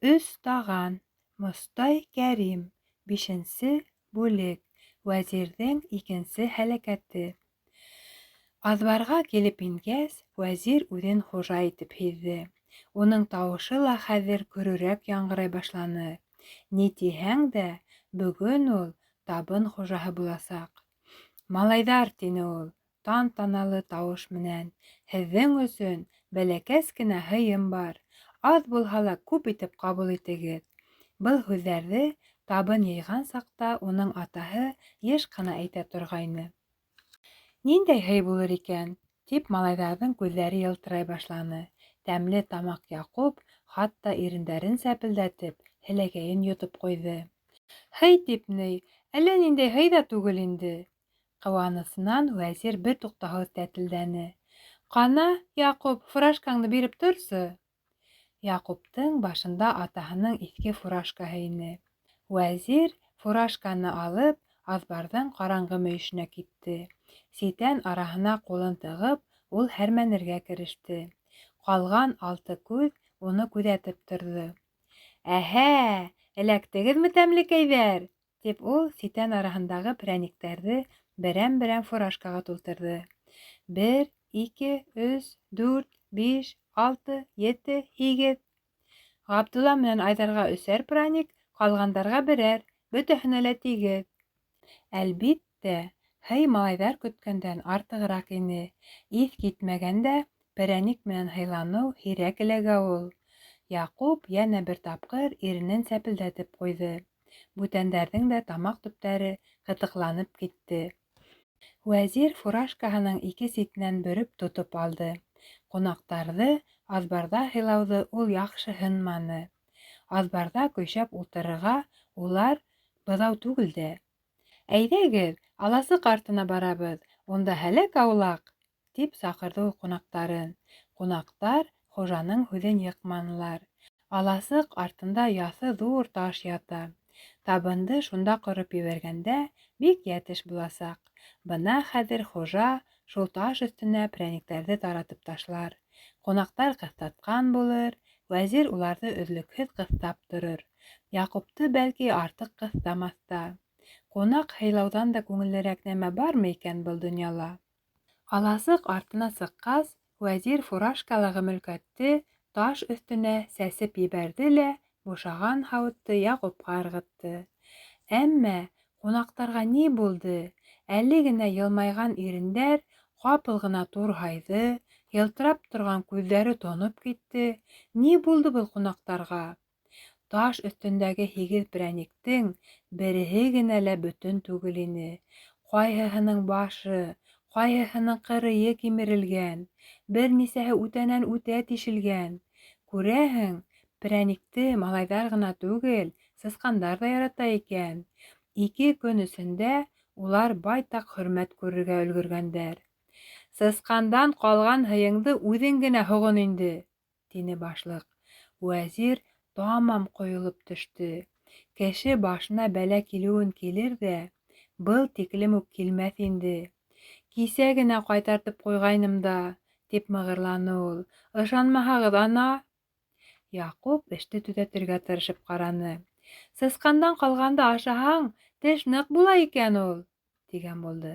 Өс таған, Мостай Кәрим, 5-нче бүлек, Вәзирҙең икенсе һәләкәте. Аҙбарға килеп ингәс, Вәзир үҙен хужа итеп һиҙҙе. Уның тауышы ла хәҙер көрөрәк яңғырай башланы. Ни тиһәң дә, бөгөн ул табын хужаһы буласаҡ. «Малайҙар», — тине ул, тантаналы тауыш менән, «һеҙҙең өсөн бәләкәс кенә һыйым бар. Аҙ булһа ла күп итеп ҡабул итегеҙ». Был һүҙҙәрҙе табын йыйған саҡта уның атаһы йыш ҡына әйтә торғайны. «Ниндәй һый булыр икән?» тип малайҙарҙың күҙҙәре йылтырай башланы. Тәмле тамаҡ Яҡуп хатта ирендәрен сәпелдәтеп, һеләгәйен йотоп ҡуйҙы. «Һый тип ни, әллә ниндәй һый ҙа түгел инде». Ҡыуанысынан Вәзир бер туҡтауһыҙ тәтелдәне. «Ҡана, Яҡуп, фуражкаңды биреп торсо». Яҡуптың башында атаһының иҫке фуражкаһы ине. Вәзир фуражканы алып, аҙбарҙың ҡараңғы мөйөшөнә китте. Ситән араһына ҡулын тығып, ул һәрмәнергә кереште. Ҡалған 6 күҙ уны күҙәтеп торҙо. «Әһә, эләктегеҙме, тәмлекәйҙәр?» тип ул ситән араһындағы прәниктәрҙе берәм-берәм фуражкаға тултырҙы. 1, 2, 3, 4, 5, 6, 7, 8. Ғабдулла менән Айҙарға 3-әр праник, ҡалғандарға 1-әр, бөтәһенә лә тигеҙ. Әлбиттә, һый малайҙар көткәндән артығыраҡ ине. Иҫ китмәгәндә, перәник менән һыйланыу һирәк эләгә ул. Яҡуп йәнә бер тапҡыр иренен сәпелдәтеп ҡуйҙы. Бүтәндәрҙең дә тамаҡ төптәре ҡытыҡланып китте. Вәзир фуражкаһының 2 ситенән бөрөп тотоп алды. Ҡунаҡтарҙы аҙбарҙа һыйлауҙы ул яҡшы һынманы. Аҙбарҙа көйшәп ултырырға улар быҙау түгел дә. «Әйҙәгеҙ, аласыҡ артына барабыҙ, унда һәләк аулаҡ», тип саҡырҙы ул ҡунаҡтарын. Ҡунаҡтар хужаның һүҙен йыҡманылар. Аласыҡ артында яҫы ҙур таш ята. Табынды шунда ҡороп ебәргәндә бик йәтеш буласаҡ. Бына хәҙер хужа шул таш өҫтөнә прәниктәрҙе таратып ташлар. Ҡунаҡтар ҡыҫтатҡан булыр, Вәзир уларҙы өҙлөкһөҙ ҡыҫтап торор. Яҡупты, бәлки, артыҡ ҡыҫтамаҫ та. Ҡунаҡ һыйлауҙан да күңеллерәк нәмә бармы икән был донъяла? Аласыҡ артына сыҡҡас, Вәзир фуражкалағы мөлкәтте таш өҫтөнә сәсеп ебәрҙе лә бушаған һауытты Яҡупҡа ырғытты. Әммә ҡунаҡтарға ни булды? Әле генә йылмайған ирендәр ҡапыл ғына турһайҙы, йылтырап торған күҙҙәре тоноп китте. Ни булды был ҡунаҡтарға? Таш өҫтөндәге 8 прәниктең береһе генә лә бөтөн түгел ине. Ҡайһыһының башы, ҡайһыһының ҡырыйы кимерелгән, бер нисәһе үтәнән үтә тишелгән. Күрәһең, прәникте малайҙар ғына түгел, сысҡандар ҙа ярата икән. 2 көн эсендә улар байтаҡ хөрмәт күрергә өлгөргәндәр. «Сысҡандан ҡалған һыйыңды үҙең генә һоғон инде», тине башлыҡ. Вәзир тамам ҡойолоп төштө. Кеше башына бәлә килеүен килер дә, был тиклем үк килмәҫ инде. «Кисә генә ҡайтартып ҡуйғайным да», тип мығырланы ул. «Ышанмаһағыҙ, ана». Яҡуп эште төҙәтергә тырышып ҡараны. «Сысҡандан ҡалғанды ашаһаң, теш ныҡ була икән ул», тигән булды.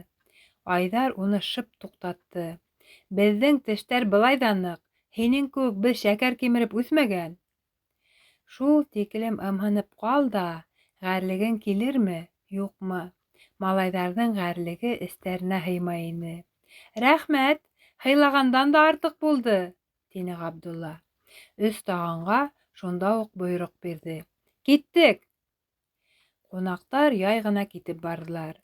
Айҙар уны шып туҡтатты. «Беҙҙең тештәр былай ҙа ныҡ, һинең кеүек без шәкәр кимереп үҫмәгән». Шул тиклем ымһынып ҡал да, ғәрлегең килерме, юҡмы? Малайҙарҙың ғәрлеге эстәренә һыймай ине. «Рәхмәт, һыйлағандан да артыҡ булды», тине Ғабдулла. 3 тағанға шунда уҡ бойороҡ бирҙе. «Киттек!» Ҡунаҡтар яй ғына китеп барҙылар.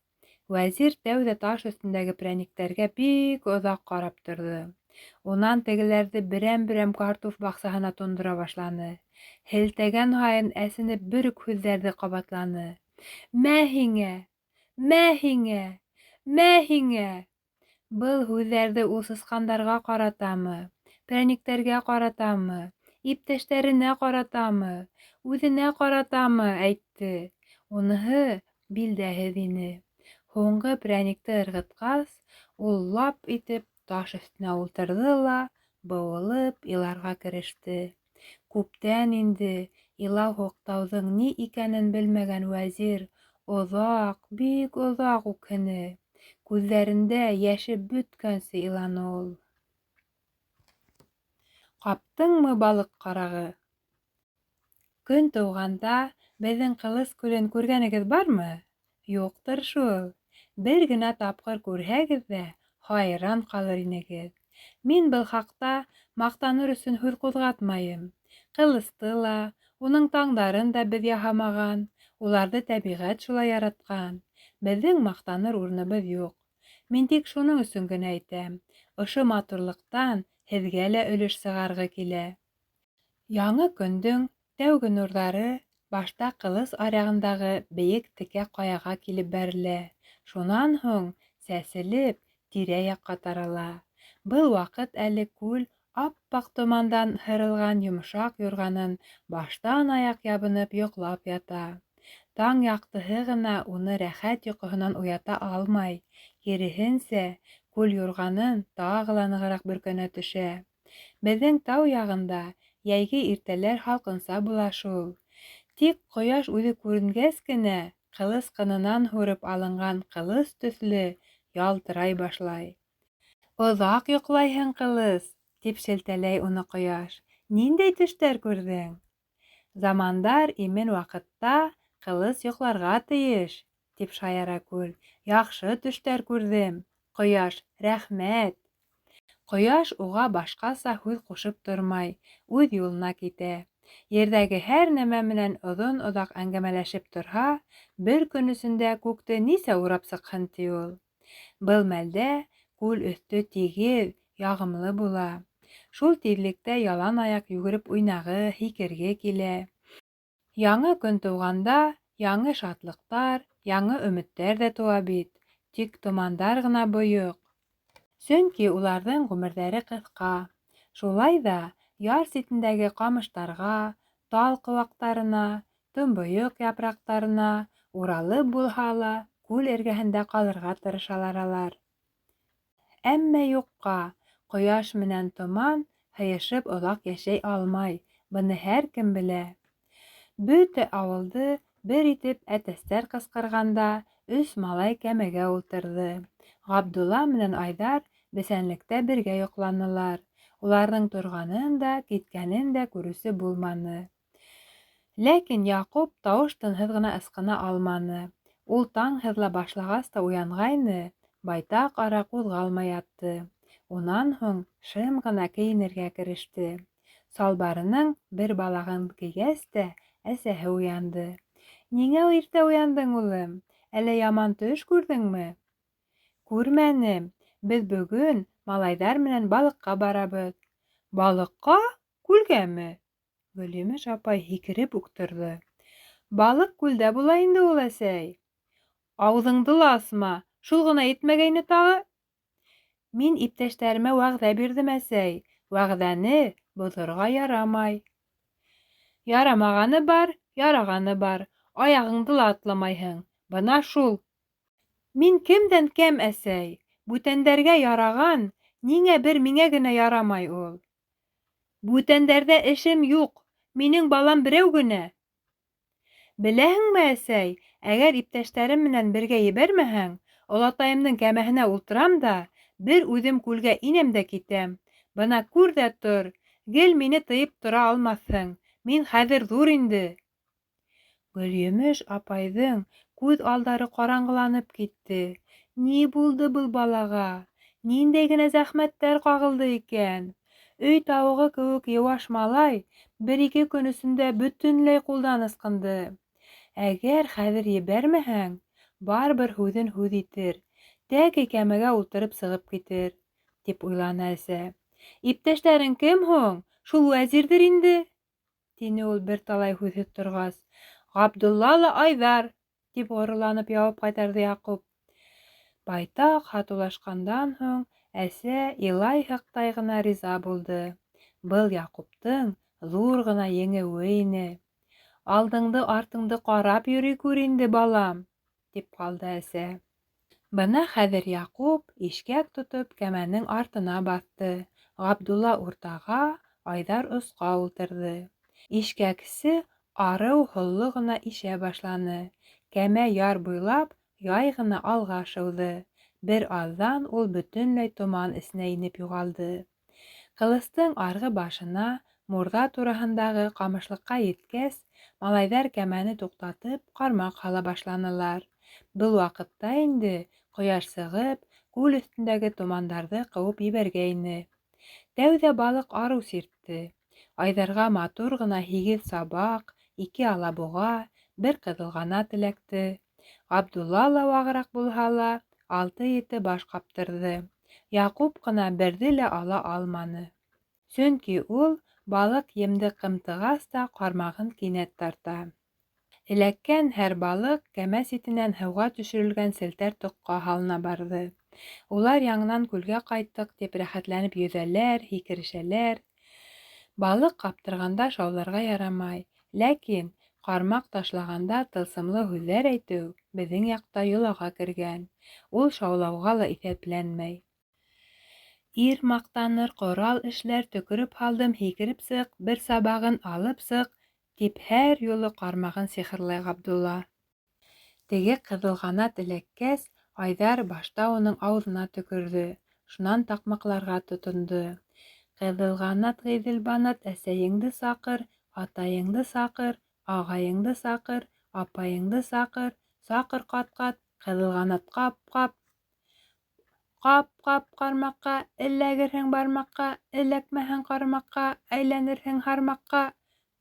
Вәзир тәүҙә таш өҫтөндәге прәниктәргә бик оҙаҡ ҡарап торҙо. Унан тегеләрҙе берәм-берәм картуф баҡсаһына тондора башланы. Һелтәгән һайын әсенеп бөрөк һүҙҙәрҙе ҡабатланы. «Мә һиңә! Мә һиңә! Мә һиңә!» Был һүҙҙәрҙе ул сысҡандарға ҡаратамы, прәниктәргә ҡаратамы, иптәштәренә ҡаратамы, үҙенә ҡаратамы әйтте. Уныһы билдәһеҙ ине. Һуңғы прәникте ырғытҡас, ул лап итеп таш өҫтөнә ултырҙы ла быуылып иларға кереште. Күптән инде Илау-һуҡтауҙың ни икәнен белмәгән Вәзир оҙаҡ, бик оҙаҡ үкһене. Күҙҙәрендә йәше бөткәнсе иланы ул. Ҡаптыңмы балыҡ ҡарағы? Көн тыуғанда беҙҙең Ҡылыс күлен күргәнегеҙ бармы? Юҡтыр шул. Бер генә тапҡыр күрһәгеҙ ҙә, хайран ҡалыр инегеҙ. Мин был хаҡта маҡтаныр өсөн һүҙ ҡуҙғатмайым. Ҡылысты ла, уның таңдарын да беҙ яһамаған. Уларҙы тәбиғәт шулай яратҡан. Беҙҙең маҡтаныр урыныбыҙ юҡ. Мин тик шуның өсөн генә әйтәм. Ошо матурлыҡтан һеҙгә лә өлөш сығарғы килә. Яңы көндөң тәүге нурҙары башта Ҡылыс аръяғындағы бейек текә ҡаяға килеп бәрелә. Шунан һуң сәселеп тирә-яҡҡа тарала. Был ваҡыт әле күл ап-аҡ томандан һырылған йомшаҡ юрғанын баштан-аяҡ ябынып йоҡлап ята. Таң яҡтыһы ғына уны рәхәт йоҡоһонан уята алмай. Киреһенсә, күл юрғанын тағы ла нығыраҡ бөркәнә төшә. Беҙҙең тау яғында йәйге иртәләр һалҡынса була шул. Тик ҡояш үҙе күренгәс кенә, ҡылыс ҡынынан һурып алынған ҡылыс төҫлө ялтырай башлай. «Оҙаҡ йоҡлайһың, Ҡылыс!» тип шелтәләй уны ҡояш. «Ниндәй төштәр күрҙең?» «Замандар имен ваҡытта Ҡылыс йоҡларға тейеш!» тип шаяра күл. «Яҡшы төштәр күрҙем!» «Ҡояш, рәхмәт!» Ҡояш уға башҡаса һүҙ ҡушып тормай, үҙ юлына китә. Ерҙәге һәр нәмә менән оҙон-оҙаҡ әңгәмәләшеп торһа, бер көн эсендә күкте нисә урап сыҡһын ти ул. Был мәлдә күл өҫтө тигеҙ, яғымлы була. Шул тиҙлектә ялан аяҡ йүгереп уйнағы, һикерге килә. Яңы көн тыуғанда яңы шатлыҡтар, яңы өмөттәр ҙә тыуа бит. Тик томандар ғына бойоҡ. Сөнки уларҙың ғүмерҙәре ҡыҫҡа. Шулай ҙа яр ситендәге ҡамыштарға, тал ҡыуаҡтарына, томбойоҡ япраҡтарына уралып булһа ла күл эргәһендә ҡалырға тырышалар. Әммә юҡҡа, ҡояш менән томан һыйышып оҙаҡ йәшәй алмай. Быны һәр кем белә. Бөтә ауылды бер итеп әтәстәр ҡысҡырғанда, 3 малай кәмәгә ултырҙы. Ғабдулла менән Айҙар бесәнлектә бергә йоҡланылар. Уларҙың торғанын да, киткәнен дә күреүсе булманы. Ләкин Яҡуп тауыш-тынһыҙ ғына ысҡына алманы. Ул таң һыҙыла башлағас та уянғайны, байтаҡ ара ҡуҙғалмай ятты. Унан һуң шым ғына кейенергә кереште. Салбарының бер балағын кейгәс тә әсәһе уянды. «Ниңә иртә уяндың, улым? Әллә яман төш күрҙеңме?» «Күрмәнем. Беҙ бөгөн малайҙар менән балыҡҡа барабыҙ». «Балыҡҡа? Күлгәме?» Гөлйемеш апай һикереп үк торҙо. «Балыҡ күлдә була инде ул, әсәй». «Ауыҙыңды ла асма, шул ғына етмәгәйне тағы?» «Мин иптәштәремә вәғәҙә бирҙем, әсәй. Вәғәҙәне боҙорға ярамай». «Ярамағаны бар, ярағаны бар. Аяғыңды ла атламайһың. Бына шул». «Мин кемдән кәм, әсәй? Бүтәндәргә яраған, ниңә бер миңә генә ярамай ул?» «Бүтәндәрҙә эшем юҡ, минең балам берәү генә». «Беләһеңме, әсәй, әгәр иптәштәрем менән бергә ебәрмәһәң, олатайымдың кәмәһенә ултырам да, бер үҙем күлгә инәм дә китәм. Бына күр ҙә тор, гел мине тыйып тора алмаҫһың. Мин хәҙер ҙур инде». Гөлйемеш апайҙың күҙ алдары ҡараңғыланып китте. Ни булды был балаға? Ниндәй генә зәхмәттәр ҡағылды икән? Өй тауығы кеүек йыуаш малай 1-2 көн эсендә бөтөнләй ҡулдан ысҡынды. Әгәр хәҙер ебәрмәһәң, барыбер һүҙен һүҙ итер, тәге кәмәгә ултырып сығып китер, тип уйланы әсә. «Иптәштәрең кем һуң? Шул Вәзирҙер инде?» тине ул бер талай һүҙһеҙ торғас. «Ғабдулла ла Айҙар», тип ғорурланып яуап ҡайтарҙы Яҡуп. Байтаҡ һатыулашҡандан һуң әсә илай һыҡтай ғына риза булды. Был Яҡуптың ҙур ғына еңеүе ине. «Алдыңды-артыңды ҡарап йөрөй күр инде, балам», тип ҡалды әсә. Бына хәҙер Яҡуп ишкәк тотоп кәмәнең артына баҫты. Ғабдулла уртаға, Айҙар осҡа ултырҙы. Ишкәксе Арыу һолло ғына ишә башланы. Кәмә яр буйлап яй ғына алға шыуҙы. Бер аҙҙан ул бөтөнләй томан эсенә инеп юғалды. Ҡылыстың арғы башына, мурҙа тураһындағы ҡамышлыҡҡа еткәс, малайҙар кәмәне туҡтатып, ҡармаҡ һала башланылар. Был ваҡытта инде ҡояш сығып, күл өҫтөндәге томандарҙы ҡыуып ебәргәйне. Тәүҙә балыҡ арыу сиртте. Айҙарға матур ғына 8 сабаҡ, 2 алабуға, 1 ҡыҙылғанат эләкте. Ғабдулла ла вағыраҡ булһа ла 6-7 баш ҡаптырҙы. Яҡуп ҡына берҙе лә ала алманы. Сөнки ул балыҡ емде ҡымтығас та ҡармағын кинәт тарта. Эләккән һәр балыҡ кәмә ситенән һыуға төшөрөлгән селтәр тоҡҡа һалына барҙы. Улар яңынан күлгә ҡайттыҡ тип рәхәтләнеп йөҙәләр, һикерешәләр. Балыҡ ҡаптырғанда шауларға ярамай, ләкин ҡармаҡ ташлағанда тылсымлы һүҙҙәр әйтеү беҙҙең яҡта йолаға кергән. Ул шаулауға ла иҫәпләнмәй. Ир маҡтаныр, ҡорал эшләр, төкөрөп һалдым, һикереп сыҡ, бер сабағын алып сыҡ, тип һәр юлы ҡармағын сихырлай Ғабдулла. Теге ҡыҙылғанат эләккәс, Айҙар башта уның ауыҙына төкөрҙө, шунан таҡмаҡларға тотондо. Ҡыҙылғанат, Ғиҙелбанат, әсәйеңде саҡыр, атайыңды саҡыр, ағайыңды саҡыр, апайыңды саҡыр, саҡыр ҡат-ҡат, Ҡыҙылғанат ҡап-ҡап. Ҡап-ҡап ҡармаҡҡа, эләгерһең бармаҡҡа, эләкмәһәң ҡармаҡҡа, әйләнерһең һармаҡҡа,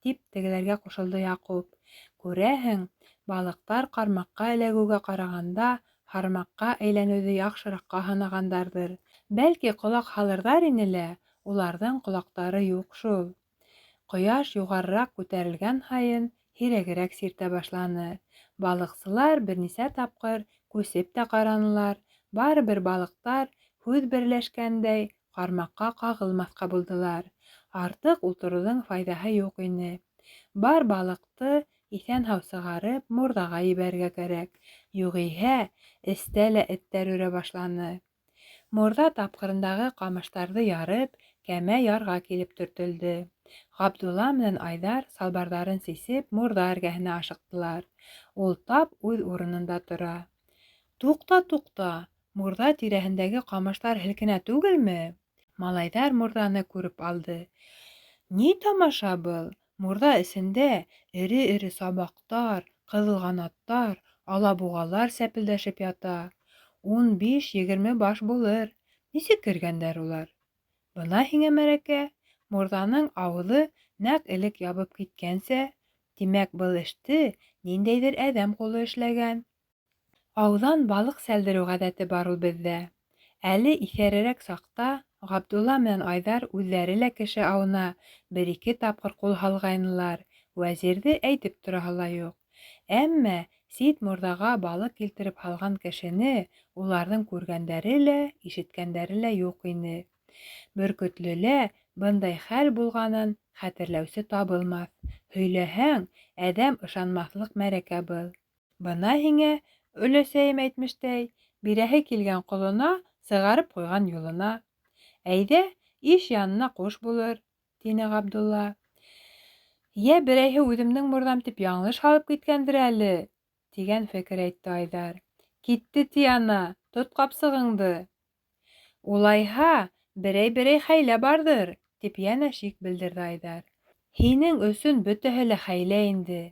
тип тегеләргә ҡушылды Яҡуп. Күрәһең, балыҡтар ҡармаҡҡа эләгеүгә ҡарағанда, һармаҡҡа әйләнеүҙе яҡшыраҡҡа һанағандарҙыр. Бәлки ҡолаҡ һалырҙар ине лә, уларҙың ҡолаҡтары юҡ шул. Ҡояш юғарыраҡ күтәрелгән һайын, һирәгерәк сиртә башланы. Балыҡсылар бер нисә тапҡыр күсеп тә ҡаранылар. Барыбер балыҡтар һүҙ берләшкәндәй ҡармаҡҡа ҡағылмаҫҡа булдылар. Артыҡ ултырыуҙың файҙаһы юҡ ине. Бар балыҡты иҫән-һау сығарып, мурҙаға ебәрергә кәрәк. Юғиһә, эстә лә эттәр өрә башланы. Мурҙа тапҡырындағы ҡамыштарҙы ярып, кәмә ярға килеп төртөлдө. Ғабдулла менән Айҙар салбарҙарын сисеп, мурҙа эргәһенә ашыҡтылар. Ул тап үҙ урынында тора. Туҡта! Мурҙа тирәһендәге ҡамыштар һелкенә түгелме? Малайҙар мурҙаны күреп алды. Ни тамаша был? Мурҙа эсендә эре-эре сабаҡтар, ҡыҙылғанаттар, алабуғалар сәпелдәшеп ята. 15-20 баш булыр. Нисек кергәндәр улар? Бына һиңә мәрәкә. Мурҙаның ауыҙы нәҡ элек ябып киткәнсә. Тимәк, был эште ниндәйҙер әҙәм ҡулы эшләгән. Ауҙан балыҡ сәлдереү ғәҙәте бар ул беҙҙә. Әле иҫәрерәк саҡта Ғабдулла менән Айҙар үҙҙәре лә кеше ауына 1-2 тапҡыр ҡул һалғайнылар. Вәзирҙе әйтеп тораһы ла юҡ. Әммә сит мурҙаға балыҡ килтереп һалған кешене уларҙың күргәндәре лә, ишеткәндәре лә юҡ ине. Бөркөтлөлә бындай хәл булғанын хәтерләүсе табылмаҫ. Һөйләһәң, әҙәм ышанмаҫлыҡ мәрәкә был. Бына һиңә өләсәйем әйтмештәй, бирәһе килгән ҡолона, сығарып ҡуйған юлына. Әйҙә, иш янына ҡуш булыр, тине Ғабдулла. Йә берәйһе үҙемдең мурҙам тип яңылыш һалып киткәндер әле, тигән фекер әйтте Айҙар. Китте ти ана, тот ҡапсығыңды. Улайһа, берәй хәйлә барҙыр, тип йәнә шик белдерҙе Айҙар. Һинең өсөн бөтәһе лә хәйлә инде.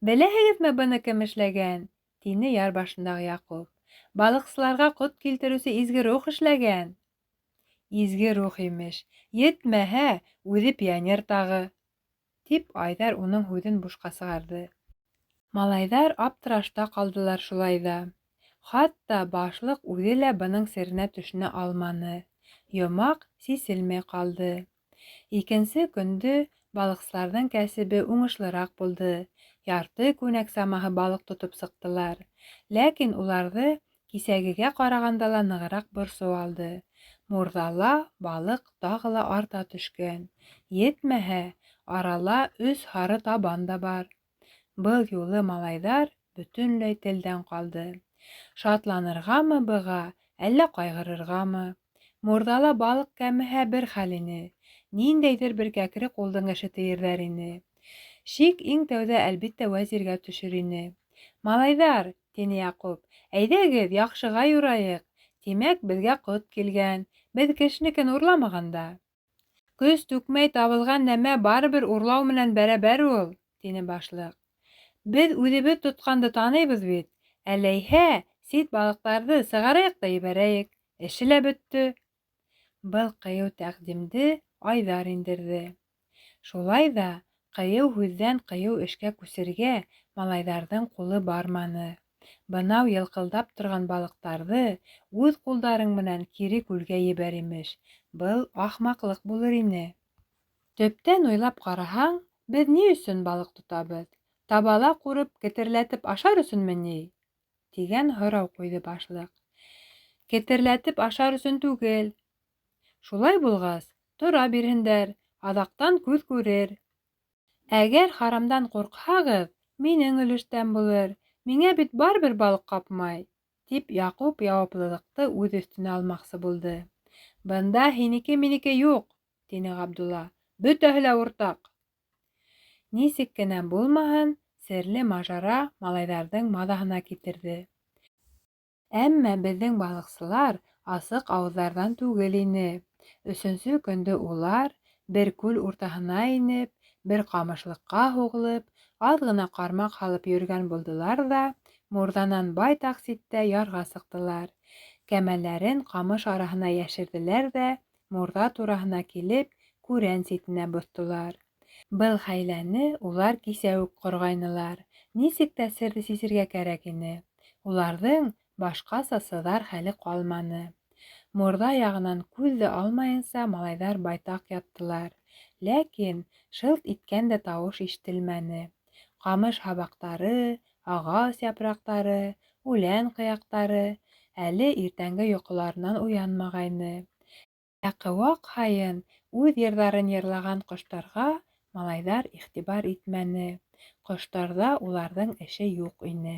Беләһегеҙме быны кем эшләгән? Тине яр башындағы Яҡуп. Балыҡсыларға ҡот килтереүсе изге рух эшләгән. Изге рух имеш. Етмәһә, үҙе пионер тағы. Тип Айҙар уның һүҙен бушҡа сығарҙы. Малайҙар аптырашта ҡалдылар шулай ҙа. Хатта башлыҡ үҙе лә бының серенә төшөнә алманы. Йомаҡ сиселмәй ҡалды. Икенсе көндө балыҡсыларҙың кәсебе уңышлыраҡ булды. Ярты күнәк самаһы балыҡ тотоп сыҡтылар. Ләкин уларҙы кисәгегә ҡарағанда ла нығыраҡ борсоу алды. Мурҙала балыҡ тағы ла арта төшкән. Етмәһә, арала 3 һары табан да бар. Был юлы малайҙар бөтөнләй телдән ҡалды. Шатланырғамы быға, әллә ҡайғырырғамы? Мурҙала балыҡ кәмеһә бер хәл ине. Ниндәйҙер бер кәкре ҡулдың эше тиерҙәр ине. Шик иң тәүҙә әлбиттә Вәзиргә төшөр ине. «Малайҙар», — тине Яҡуп, — «әйҙәгеҙ, яҡшыға юрайыҡ. Тимәк, беҙгә ҡот килгән. Беҙ кешенекен урламаған да». «Көс түкмәй табылған нәмә барыбер урлау менән бәрәбәр ул», — тине башлыҡ. «Беҙ үҙебеҙ тотҡанды таныйбыҙ бит. Әләйһә, сит балыҡтарҙы сығарайыҡ та ебәрәйек. Эше лә бөттө». Был ҡыйыу тәҡдимде Айҙар индерҙе. Шулай ҙа ҡыйыу һүҙҙән ҡыйыу эшкә күсергә малайҙарҙың ҡулы барманы. Бынау йылҡылдап торған балыҡтарҙы үҙ ҡулдарың менән кире күлгә ебәр, имеш. Был ахмаҡлыҡ булыр ине. Төптән уйлап ҡараһаң, беҙ ни өсөн балыҡ тотабыҙ? Табала ҡурып, кетерләтеп ашар өсөнмө ни? Тигән һорау ҡуйҙы башлыҡ. Кетерләтеп ашар өсөн түгел. Шулай булғас, тора бирһендәр, аҙаҡтан күҙ күрер. Әгәр харамдан ҡурҡһағыҙ, минең өлөштән булыр. Миңә бит барыбер балыҡ ҡапмай, — тип Яҡуп яуаплылыҡты үҙ өҫтөнә алмаҡсы булды. «Бында һинеке-минеке юҡ», — тине Ғабдулла. «Бөтәһе лә уртаҡ». Нисек кенә булмаһын, серле мажара малайҙарҙың маҙаһына китерҙе. Әммә беҙҙең балыҡсылар асыҡ ауыҙҙарҙан түгел ине. Өсөнсө көндө улар, бер күл уртаһына инеп, бер ҡамышлыҡҡа һуғылып, аҙ ғына ҡармаҡ һалып йөрөгән булдылар ҙа, мурҙанан байтаҡ ситтә ярға сыҡтылар. Кәмәләрен ҡамыш араһына йәшерҙеләр ҙә, мурҙа тураһына килеп, күрән ситенә боҫтолар. Был хәйләне улар кисә үк ҡорғайнылар. Нисек тә серҙе сисергә кәрәк ине. Уларҙың башҡаса сыҙар хәле ҡалманы. Мурҙа яғынан күҙҙе алмайынса малайҙар байтаҡ яттылар. Ләкин шылт иткән дә тауыш ишетелмәне. Ҡамыш һабаҡтары, ағас япраҡтары, үлән ҡыяҡтары әле иртәнге йоҡоларынан уянмағайны. Ә ҡыуаҡ һайын үҙ йырҙарын йырлаған ҡоштарға малайҙар иғтибар итмәне. Ҡоштарҙа уларҙың эше юҡ ине.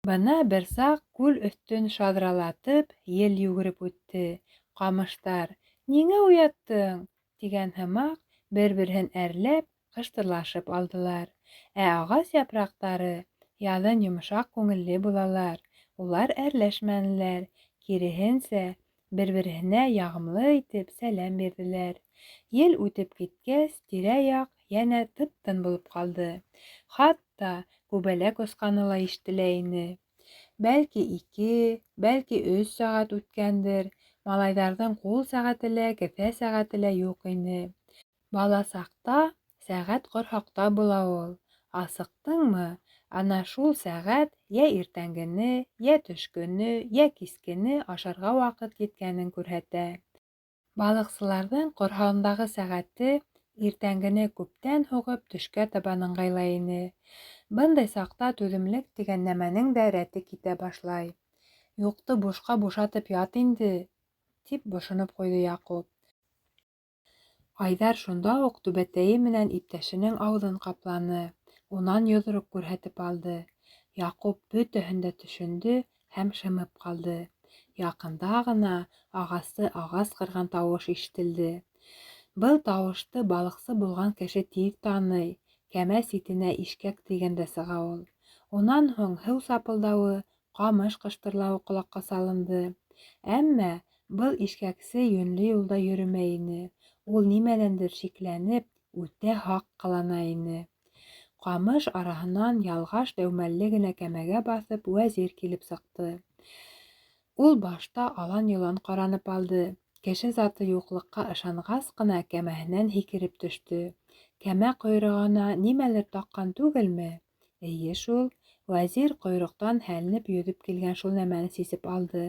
Бына бер саҡ күл өҫтөн шаҙралатып ел йүгереп үтте. Ҡамыштар: «Ниңә уяттың?» тигән һымаҡ, бер-береһен әрләп, ҡыштырлашып алдылар. Ә ағас япраҡтары яҙын йомшаҡ күңелле булалар. Улар әрләшмәнеләр, киреһенсә, бер-береһенә яғымлы итеп сәләм бирҙеләр. Ел үтеп киткәс, тирә-яҡ йәнә тып-тын булып ҡалды. Хатта күбәләк осҡаны ла ишетелә ине. Бәлки 2, бәлки 3 сәғәт үткәндер. Малайҙарҙың ҡул сәғәте лә, кеҫә сәғәте лә юҡ ине. Бала саҡта сәғәт ҡорһаҡта була ул. Асыҡтыңмы, ана шул сәғәт йә иртәнгене, йә төшкөнө, йә кискене ашарға ваҡыт еткәнен күрһәтә. Балыҡсыларҙың ҡорһағындағы сәғәте иртәнгене күптән һуғып төшкә табан ыңғайлай ине. Бындай саҡта түҙемлек тигән нәмәнең дә рәте китә башлай. «Юҡты бушҡа бушатып ят инде», тип бошоноп ҡуйҙы Яҡуп. Айҙар шунда уҡ түбәтәйе менән иптәшенең ауыҙын ҡапланы. Унан йоҙроҡ күрһәтеп алды. Яҡуп бөтәһен дә төшөндө һәм шымып ҡалды. Яҡында ғына ағасты ағас ҡырған тауыш ишетелде. Был тауышты балыҡсы булған кеше тиҙ таный. Кәмә ситенә ишкәк тейгәндә сыға ул. Унан һуң һыу сапылдауы, ҡамыш ҡыштырлауы ҡолаҡҡа салынды. Әммә был ишкәксе йүнле юлда йөрөмәй ине. Ул нимәләндер шикләнеп, үтә һаҡ ҡылана ине. Ҡамыш араһынан ялғаш дәүмәлле генә кәмәгә баҫып Вәзир килеп сыҡты. Ул башта алан-йолан ҡаранып алды. Кеше заты юҡлыҡҡа ышанғас ҡына кәмәһенән һикереп төштө. Кәмә ҡойроғона нимәлер таҡҡан түгелме? Эйе шул, Вәзир ҡойроҡтан һәленеп йөҙөп килгән шул нәмәне сисеп алды.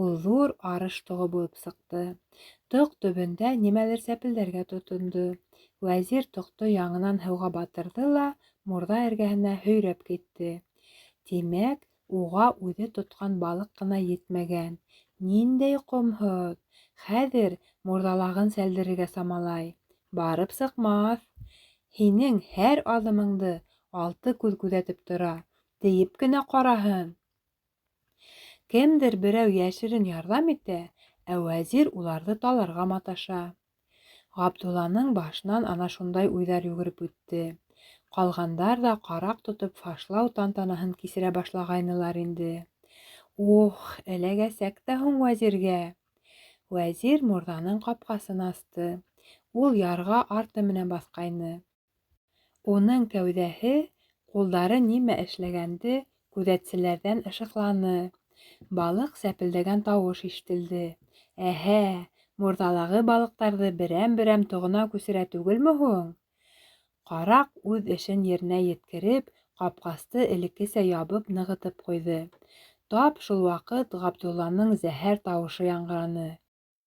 Ул ҙур арыш тоғо булып сыҡты. Тоҡ төбөндә нимәлер сәпелдәргә тотондо. Вәзир тоҡто яңынан һыуға батырҙы ла мурҙа эргәһенә һөйрәп китте. Тимәк, уға үҙе тотҡан балыҡ ҡына етмәгән. Ниндәй ҡомһоҙ! Хәҙер мурҙалағын сәлдерергә самалай. Барып сыҡмаҫ. Һинең һәр аҙымыңды 6 күҙ күҙәтеп тора. Тейеп кенә ҡараһын. Кемдер берәү йәшерен ярҙам итә, ә Вәзир уларҙы таларға маташа. Ғабдулланың башынан ана шундай уйҙар йүгереп үтте. Ҡалғандар ҙа ҡараҡ тотоп фашлау тантанаһын кисерә башлағайнылар инде. Ух, эләгәсәк тә һуң Вәзиргә. Вәзир мурҙаның ҡапҡасын асты. Ул ярға арты менән баҫҡайны. Уның кәүҙәһе, ҡулдары нимә эшләгәнде күҙәтселәрҙән ышыҡланы. Балыҡ сәпелдәгән тауыш ишетелде. Әһә, мурҙалағы балыҡтарҙы берәм-берәм тоғона күсерә түгелме һуң? Ҡараҡ үҙ эшен еренә еткереп, ҡапҡасты элеккесә ябып нығытып ҡуйҙы. Тап шул ваҡыт Ғабдулланың зәһәр тауышы яңғыраны.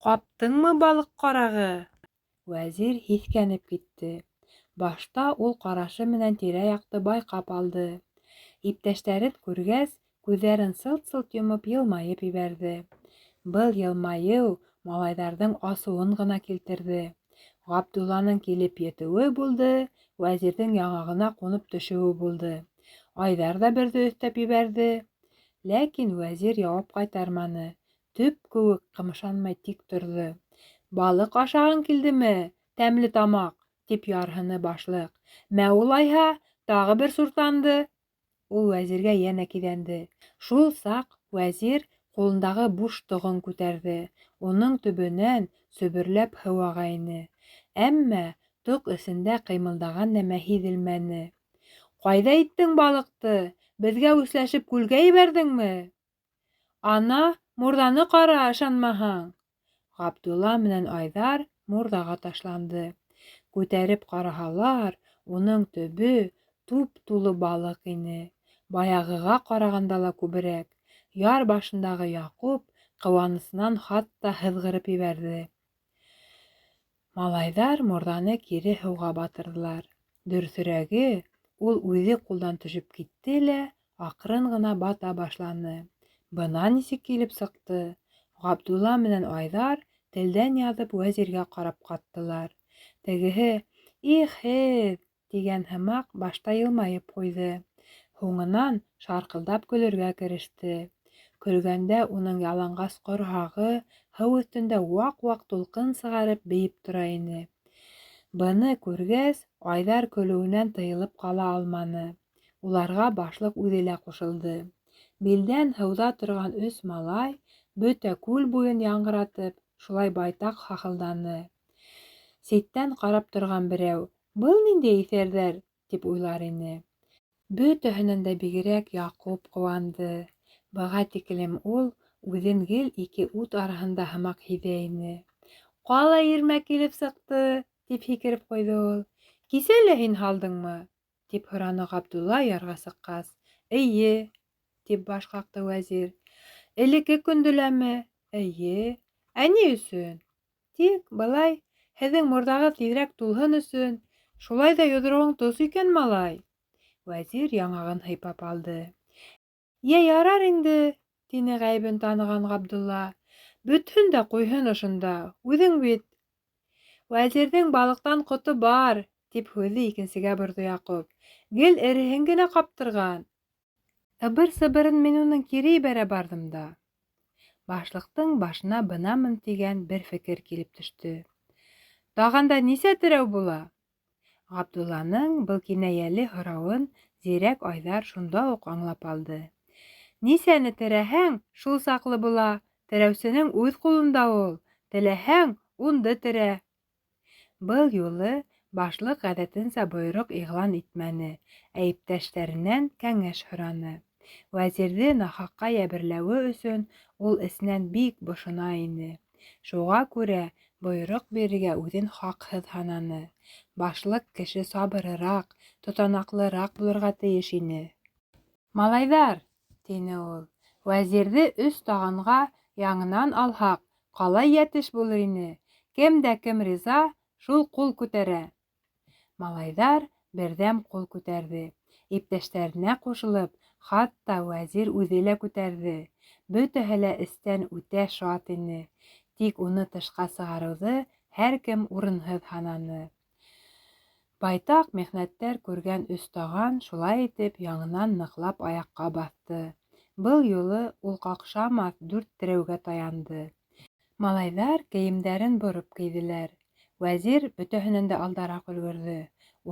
«Ҡаптыңмы, балыҡ ҡарағы?» Вәзир һиҫкәнеп китте. Башта ул ҡарашы менән тирә-яҡты байҡап алды. Иптәштәрен күргәс, күҙҙәрен сылт-сылт йомоп йылмайып ебәрҙе. Был йылмайыу малайҙарҙың асыуын ғына килтерҙе. Ғабдулланың килеп етеүе булды, Вәзирҙең яңағына ҡунып төшөүе булды. Айҙар ҙа берҙе өҫтәп ебәрҙе. Ләкин Вәзир яуап ҡайтарманы. Төп кеүек ҡымшанмай тик торҙо. «Балыҡ ашағың килдеме, тәмле тамаҡ?» тип ярһыны башлыҡ. «Мә улайһа, тағы бер суртанды!» Ул Вәзиргә йәнә киҙәнде. Шул саҡ Вәзир ҡулындағы буш тоғон күтәрҙе. Уның төбөнән сөбөрләп һыу ағайны. Әммә тоҡ эсендә ҡыймылдаған нәмә һиҙелмәне. «Ҡайҙа иттең балыҡты? Беҙгә үсләшеп күлгә ебәрҙеңме?» «Ана, мурҙаны ҡара, ышанмаһаң!» Ғабдулла менән Айҙар мурҙаға ташланды. Күтәреп ҡараһалар, уның төбө туп-тулы балыҡ ине. Баяғыға ҡарағанда ла күберәк. Яр башындағы Яҡуп ҡыуанысынан хатта һыҙғырып ебәрҙе. Малайҙар мурҙаны кире һыуға батырҙылар. Дөрөҫөрәге, ул үҙе ҡулдан төшөп китте лә аҡрын ғына бата башланы. Бына нисек килеп сыҡты. Ғабдулла менән Айҙар телдән яҙып Вәзиргә ҡарап ҡаттылар. Тегеһе «Их, һеҙ!» тигән һымаҡ башта йылмайып ҡуйҙы. Һуңынан шарҡылдап көлөргә кереште. Көлгәндә уның яланғас ҡорһағы һыу өҫтөндә ваҡ-ваҡ тулҡын сығарып бейеп тора ине. Быны күргәс, Айҙар көлөүенән тыйылып ҡала алманы. Уларға башлыҡ үҙе лә ҡушылды. Билдән һыуҙа торған 3 малай, бөтә күл буйын яңғыратып, шулай байтаҡ хахылданы. Ситтән ҡарап торған берәү, «Был ниндәй иҫәрҙәр?» тип уйлар ине. Бөтәһенән дә бигерәк Яҡуп ҡыуанды. Быға тиклем ул үҙен гел 2 ут араһында һымаҡ һиҙә ине. «Ҡалай ирмәк килеп сыҡты!» тип һикереп ҡуйҙы ул. «Кисә лә һин һалдыңмы?» тип һораны Ғабдулла ярға сыҡҡас. «Эйе!» тип баш ҡаҡты Вәзир. «Элекке көндө ләме?» «Эйе!» «Ә ни өсөн?» «Тик, былай, һеҙҙең мурҙағыҙ тиҙерәк тулһын өсөн. Шулай ҙа йоҙроғоң тос икән, малай!» Вәзир яңағын һыйпап алды. «Йә, ярар инде!» тине ғәйебен таныған Ғабдулла. «Бөтһөн дә ҡуйһын ошонда, үҙең бит!» «Вәзирҙең балыҡтан ҡото бар!» тип һүҙҙе икенсегә борҙо Яҡуп. «Гел эреһен генә ҡаптырған. Ыбыр-сыбырын мин уның кире ебәрә барҙым да!» Башлыҡтың башына бынамын тигән бер фекер килеп төштө. «Тағанда нисә терәү була?» Ғабдулланың был кинәйәле һорауын зирәк Айҙар шунда уҡ аңлап алды. «Нисәне терәһәң, шул саҡлы була. Терәүсенең үҙ ҡулында ул. Теләһәң, 10-ды терә!» Был юлы башлыҡ ғәҙәтенсә бойороҡ иғлан итмәне, ә иптәштәренән кәңәш һораны. Вәзирҙе нахаҡҡа йәберләүе өсөн ул эсенән бик бошона ине. Шуға күрә бойороҡ бирергә үҙен хаҡһыҙ һананы. Башлыҡ кеше сабырыраҡ, тотанаҡлыраҡ булырға тейеш ине. «Малайҙар!» — тине ул. «Вәзирҙе 3 тағанға яңынан алһаҡ, ҡалай йәтеш булыр ине. Кем дә кем риза, шул ҡул күтәрә!» Малайҙар берҙәм ҡул күтәрҙе. Иптәштәренә ҡушылып, хатта Вәзир үҙе лә күтәрҙе. Бөтәһе лә эстән үтә шат ине. Тик уны тышҡа сығарыуҙы һәр кем урынһыҙ һананы. Байтаҡ михнәттәр күргән 3 таған шулай итеп яңынан ныҡлап аяҡҡа баҫты. Был юлы ул ҡаҡшамаҫ 4 терәүгә таянды. Малайҙар кейемдәрен бороп кейҙеләр. Вәзир бөтәһенән дә алдараҡ өлгөрҙө.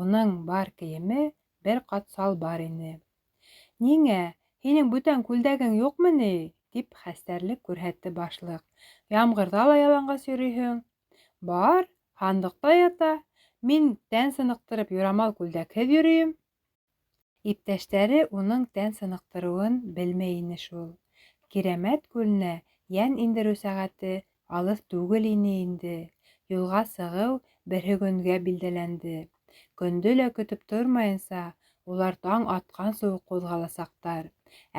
Уның бар кейеме бер ҡат салбар ине. «Ниңә, һинең бүтән күлдәгең юҡмы ни?» дип хәстәрлек күрһәтте башлыҡ. «Ямғырҙа ла яланғас йөрөйһөң?» «Бар, һандыҡта ята. Мин тән сыныҡтырып юрамал күлдәкһеҙ йөрөйөм». Иптәштәре уның тән сыныҡтырыуын белмәй ине шул. Кирәмәт күленә йән индереү сәғәте алыҫ түгел ине инде. Юлға сығыу берһе көнгә билдәләнде. Көндө лә көтөп тормайынса, улар таң атҡансы уҡ ҡуҙғаласаҡтар.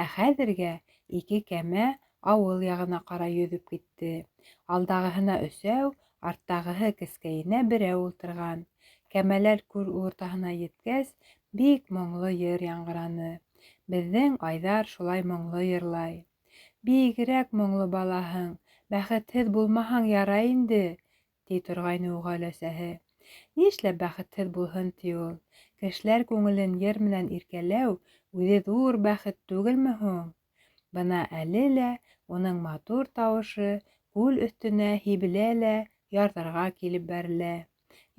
Ә хәҙергә 2 кәмә ауыл яғына ҡарай йөҙөп китте. Алдағыһына 3-әү, арттағыһы кескәйенә 1-әү ултырған. Кәмәләр күл уртаһына еткәс, бик моңло йыр яңғыраны. Беҙҙең Айҙар шулай моңло йырлай. «Бигерәк моңло балаһың, бәхетһеҙ булмаһаң ярай инде», ти торғайны уға өләсәһе. Нишләп бәхетһеҙ булһын ти ул? Кешеләр күңелен йыр менән иркәләү үҙе ҙур бәхет түгелме һуң? Бына әле лә уның матур тауышы күл өҫтөнә һибелә лә ярҙарға килеп бәрелә.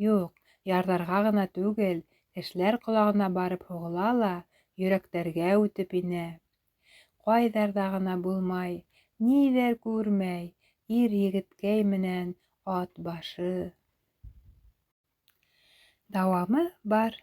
Юҡ, ярҙарға ғына түгел, кешеләр ҡолағына барып һуғыла ла йөрәктәргә үтеп инә. Ҡайҙарҙа ғына булмай, ниҙәр күрмәй, ир-егеткәй менән ат башы. Дауамы бар.